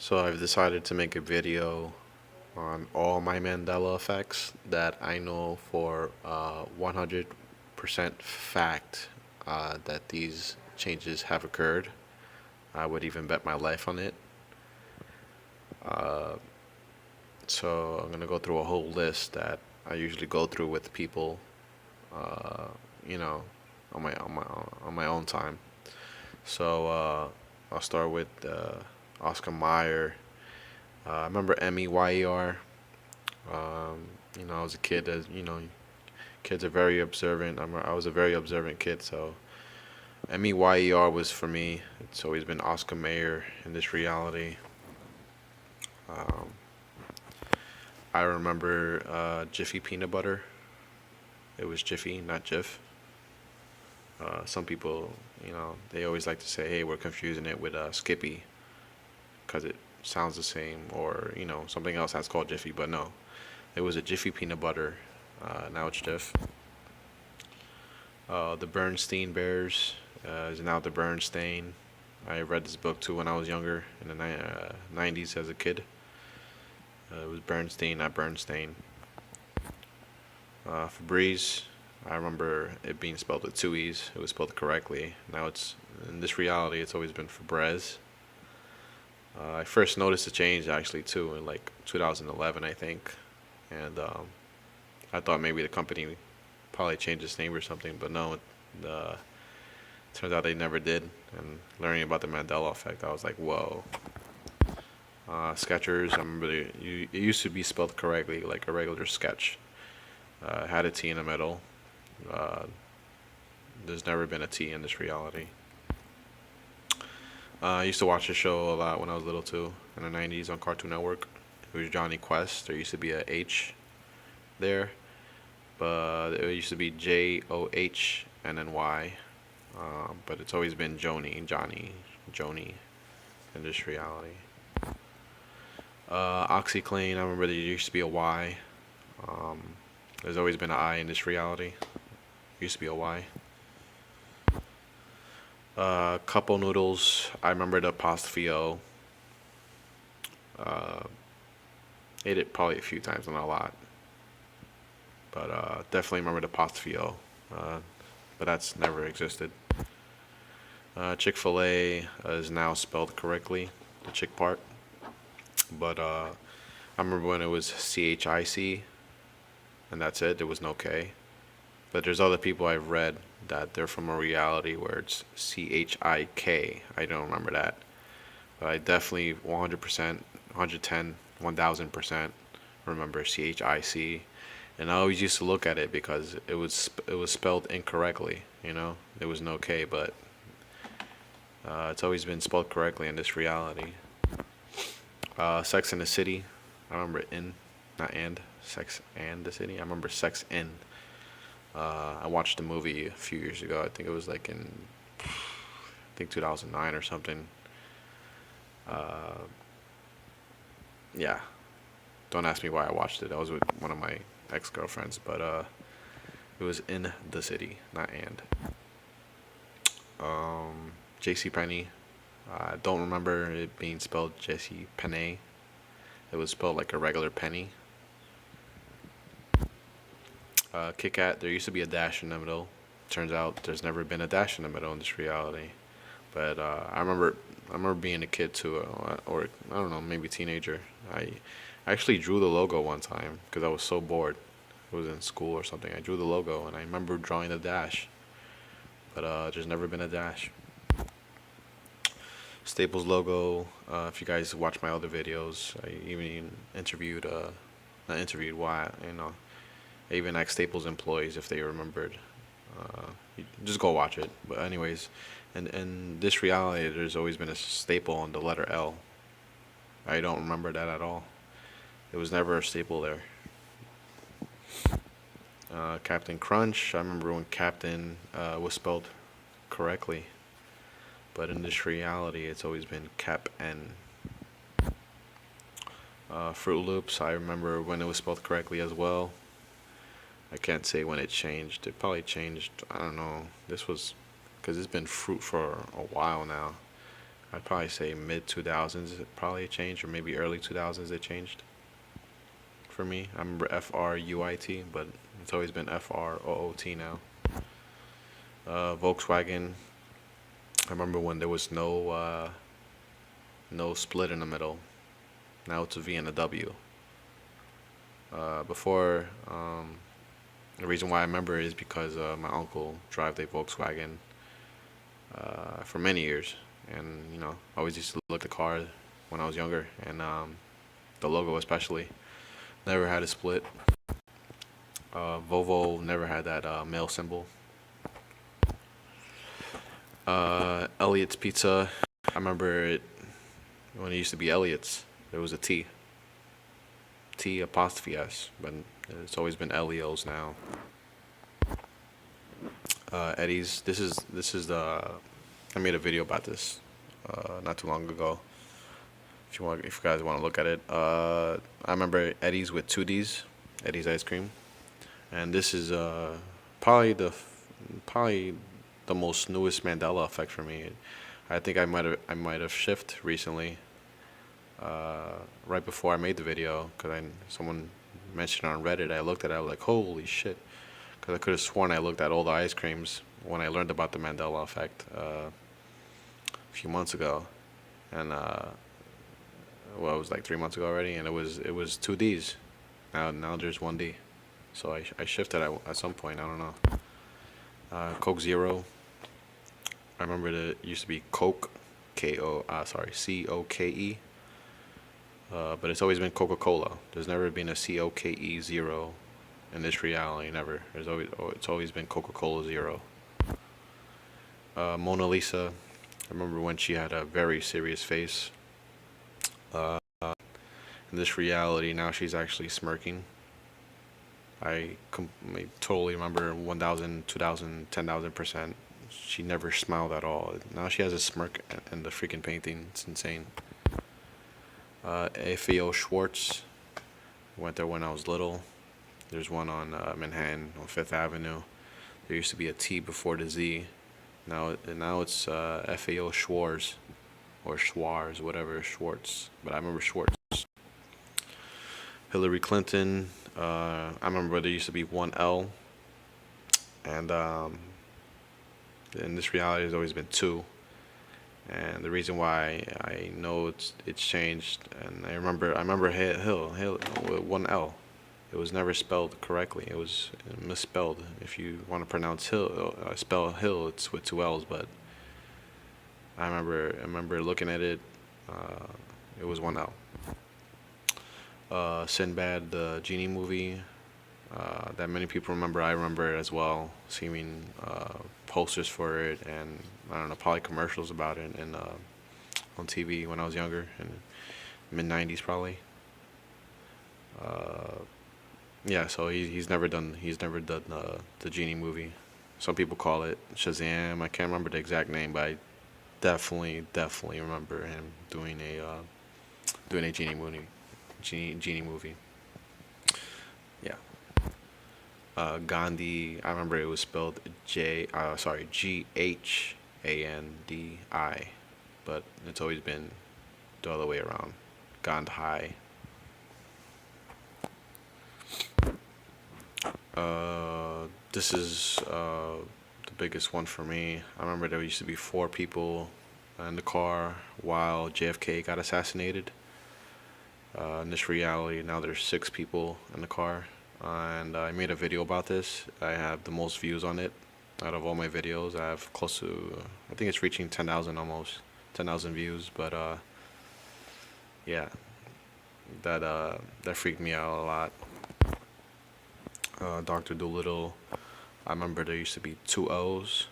So I've decided to make a video on all my Mandela effects that I know for 100% fact that these changes have occurred. I would even bet my life on it. Uh, so I'm gonna go through a whole list that I usually go through with people, uh, you know, on my own time. So I'll start with Oscar Mayer. I remember Meyer. I was a kid. As you know, kids are very observant. I was a very observant kid. So Meyer was for me. It's always been Oscar Mayer in this reality. Um, I remember Jiffy peanut butter. It was Jiffy, not Jif. Some people, they always like to say, "Hey, we're confusing it with Skippy because it sounds the same," or something else that's called Jiffy. But no, it was a Jiffy peanut butter. Now it's Jif. The Bernstein Bears is now the Bernstein. I read this book too when I was younger in the 90s as a kid. It was Bernstein, not Bernstein. Febreze, I remember it being spelled with two E's. It was spelled correctly. Now it's, in this reality, it's always been Febreze. I first noticed the change actually too in like 2011, I think. And I thought maybe the company probably changed its name or something, but no, uh, turns out they never did. And learning about the Mandela effect, I was like, whoa. Skechers, I remember it used to be spelled correctly, like a regular sketch. Had a T in the middle. Uh, there's never been a T in this reality. I used to watch the show a lot when I was little too, in the 90s on Cartoon Network. It was Johnny Quest. There used to be a H there, but it used to be Joh and then Y. But it's always been Joni in this reality. OxyClean, I remember there used to be a Y. Um, there's always been an I in this reality. Used to be a Y. Couple noodles, I remember the apostrophe O. Uh, ate it probably a few times, not a lot. But definitely remember the apostrophe O. But that's never existed. Chick-fil-A is now spelled correctly, the chick part. But I remember when it was CHIC, and that's it. There was no K. But there's other people I've read that they're from a reality where it's CHIK. I don't remember that. But I definitely 100%, 110, 1000% remember CHIC. And I always used to look at it because it was spelled incorrectly. There was no K, but it's always been spelled correctly in this reality. Sex in the City. I remember in, not and. Sex and the City. I remember Sex in. I watched the movie a few years ago. I think it was like in, I think 2009 or something. Uh, yeah. Don't ask me why I watched it. I was with one of my ex-girlfriends, but it was in the city, not and. J.C. Penney. I don't remember it being spelled J.C. Penney. It was spelled like a regular penny. Kit Kat, there used to be a dash in the middle. Turns out there's never been a dash in the middle in this reality. But I remember being a kid too, or I don't know, maybe teenager. I actually drew the logo one time because I was so bored. It was in school or something. I drew the logo and I remember drawing the dash, but there's never been a dash. Staples logo. If you guys watch my other videos, I even interviewed, not interviewed, why, I even asked Staples employees if they remembered. You just go watch it. But anyways, in this reality, there's always been a staple on the letter L. I don't remember that at all. There was never a staple there. Captain Crunch. I remember when Captain was spelled correctly, but in this reality, it's always been Cap N. Fruit Loops. I remember when it was spelled correctly as well. I can't say when it changed. It probably changed. I don't know. This was because it's been fruit for a while now. I'd probably say mid 2000s it probably changed, or maybe early 2000s it changed for me. I remember FRUIT, but it's always been FROOT now. Volkswagen. I remember when there was no split in the middle. Now it's a V and a W. Before, the reason why I remember is because my uncle drove a Volkswagen for many years, and I always used to look at the car when I was younger, and the logo especially never had a split. Volvo never had that male symbol. Elliot's Pizza. I remember it when it used to be Elliot's. There was a T, T apostrophe S, but it's always been Elio's now. Eddie's. This is the. I made a video about this not too long ago. If you guys want to look at it, I remember Eddie's with two D's, Eddie's ice cream, and this is probably probably the most newest Mandela effect for me. I think I might have shifted recently, right before I made the video, because someone mentioned it on Reddit. I looked at it, I was like, holy shit, because I could have sworn I looked at all the ice creams when I learned about the Mandela effect a few months ago, and well, it was like 3 months ago already, and it was two D's. Now there's one D, so I shifted at some point. I don't know. Coke Zero. I remember that it used to be Coke, COKE, but it's always been Coca-Cola. There's never been a COKE Zero in this reality. Never. It's always been Coca-Cola Zero. Mona Lisa. I remember when she had a very serious face. In this reality, now she's actually smirking. I totally remember 1,000, 2,000, 10,000%. She never smiled at all. Now she has a smirk in the freaking painting. It's insane. AFO Schwartz. Went there when I was little. There's one on Manhattan on Fifth Avenue. There used to be a T before the Z. Now it's FAO Schwartz or Schwarz, whatever, Schwartz. But I remember Schwartz. Hillary Clinton. I remember there used to be one L, and in this reality, there's always been two. And the reason why I know it's changed, and I remember Hill with one L. It was never spelled correctly. It was misspelled. If you want to pronounce Hill, spell Hill, it's with two L's. But I remember looking at it. It was one L. Sinbad, the genie movie, that many people remember. I remember it as well, seeing posters for it, and I don't know, probably commercials about it, and on TV when I was younger, in mid '90s probably. Yeah, so he's never done the genie movie. Some people call it Shazam. I can't remember the exact name, but I definitely remember him doing a genie movie. Genie movie. Yeah. Gandhi. I remember it was spelled Ghandi, but it's always been the other way around. Gandhi. This is the biggest one for me. I remember there used to be four people in the car while JFK got assassinated. In this reality, now there's six people in the car, and I made a video about this. I have the most views on it out of all my videos. I have close to, I think it's reaching 10,000 almost, 10,000 views. But yeah, that freaked me out a lot. Doctor Dolittle. I remember there used to be two O's.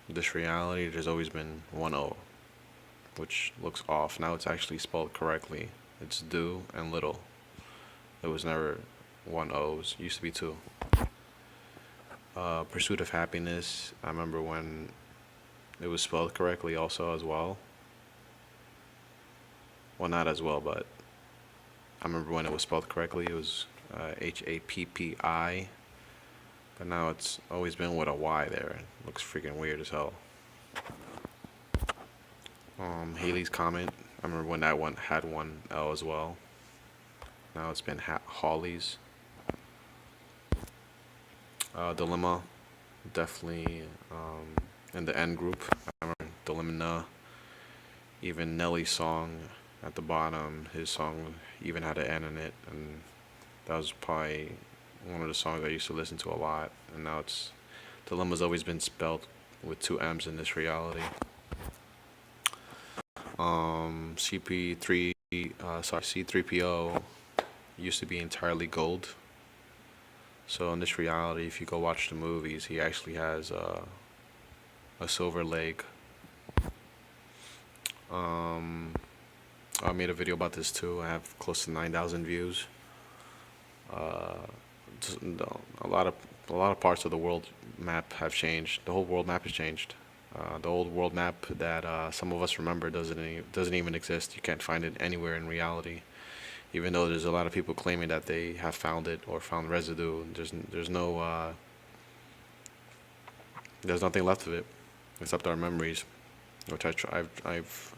This reality, there's always been one O, which looks off. Now it's actually spelled correctly. It's do and little. It was never one O's. It used to be two. Pursuit of Happiness. I remember when it was spelled correctly also as well. Well, not as well, but I remember when it was spelled correctly. It was HAPPI. But now it's always been with a Y there. It looks freaking weird as hell. Haley's Comet. I remember when that one had one L as well. Now it's been Hawley's. Dilemma, definitely in the N group. I remember Dilemma. Even Nelly's song at the bottom, his song even had an N in it, and that was probably one of the songs I used to listen to a lot. And now it's Dilemma's always been spelled with two M's in this reality. C3PO used to be entirely gold. So in this reality, if you go watch the movies, he actually has a silver leg. I made a video about this too. I have close to 9,000 views. Uh, a lot of parts of the world map have changed. The whole world map has changed. The old world map that some of us remember doesn't even exist. You can't find it anywhere in reality. Even though there's a lot of people claiming that they have found it or found residue, there's nothing left of it except our memories, which I've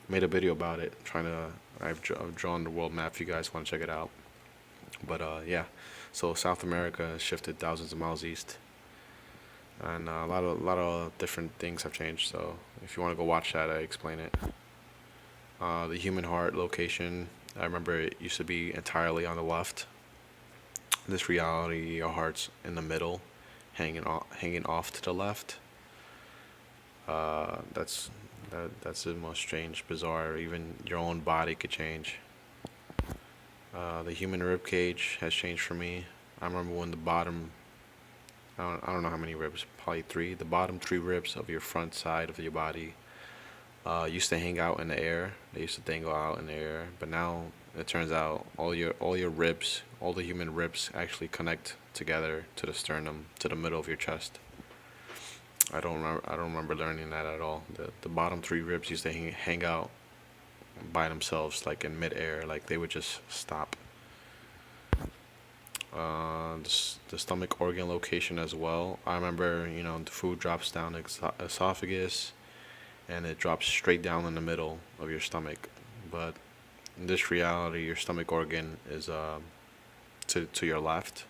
made a video about it. I've drawn the world map if you guys want to check it out. But yeah, so South America has shifted thousands of miles east, and a lot of different things have changed. So if you want to go watch that, I explain it. The human heart location, I remember it used to be entirely on the left. This reality, your heart's in the middle, hanging off to the left. That's the most strange, bizarre. Even your own body could change. The human rib cage has changed for me. I remember when the bottom, I don't know how many ribs, probably three. The bottom three ribs of your front side of your body used to hang out in the air. They used to dangle out in the air, but now it turns out all your ribs, all the human ribs, actually connect together to the sternum, to the middle of your chest. I don't remember learning that at all. The bottom three ribs used to hang out by themselves, like in midair, like they would just stop. The stomach organ location as well. I remember, the food drops down the esophagus, and it drops straight down in the middle of your stomach. But in this reality, your stomach organ is to your left,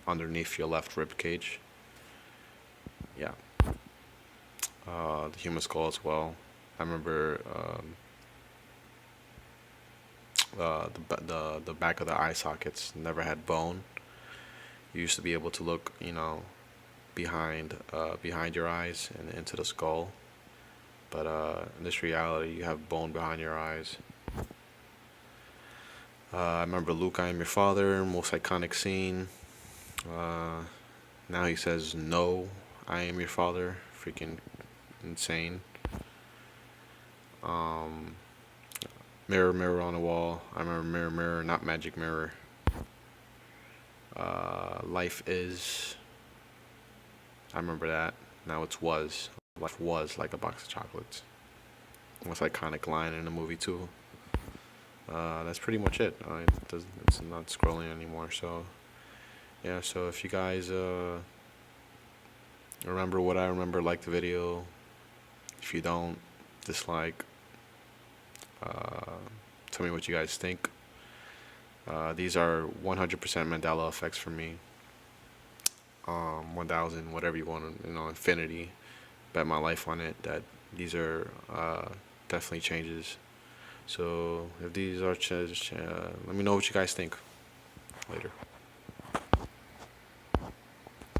underneath your left rib cage. Yeah. The human skull as well. I remember the back of the eye sockets never had bone. You used to be able to look, behind your eyes and into the skull. But in this reality, you have bone behind your eyes. I remember Luke, I am your father, most iconic scene. Uh, Now he says, no, I am your father. Freaking insane. Um, Mirror, mirror on the wall. I remember mirror, mirror, not magic mirror. Life is. I remember that. Now it's was. Life was like a box of chocolates. Most iconic line in the movie too. That's pretty much it. It's not scrolling anymore. So yeah. So if you guys remember what I remember, like the video. If you don't, dislike. Uh, Tell me what you guys think. These are 100% Mandela effects for me. 1,000, whatever you want, infinity. Bet my life on it that these are definitely changes. So if these are let me know what you guys think. Later.